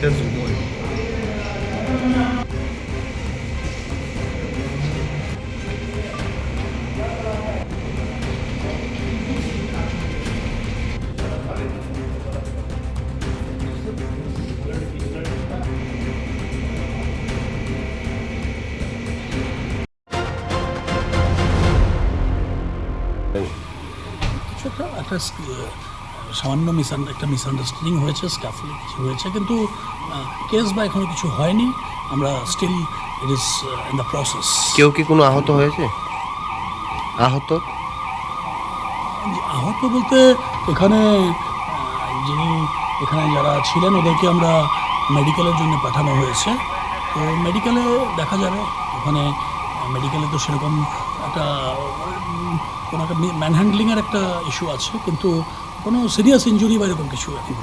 latest rumor. একটা সামান্য একটা মিসআন্ডারস্ট্যান্ডিং হয়েছে, স্টাফলি কিছু হয়েছে, কিন্তু কেস বা এখনো কিছু হয়নি। আমরা still it is in the process. কেউ কি কোনো আহত হয়েছে? আহত বলতে এখানে যিনি এখানে যারা ছিলেন ওদেরকে আমরা মেডিকেলের জন্য পাঠানো হয়েছে। তো মেডিকেলে দেখা যাবে, ওখানে মেডিকেলে তো সেরকম একটা কোনো একটা ম্যানহ্যান্ডলিংয়ের একটা ইস্যু আছে, কিন্তু কোনো সিরিয়াস ইনজুরি বা এরকম কিছু এখন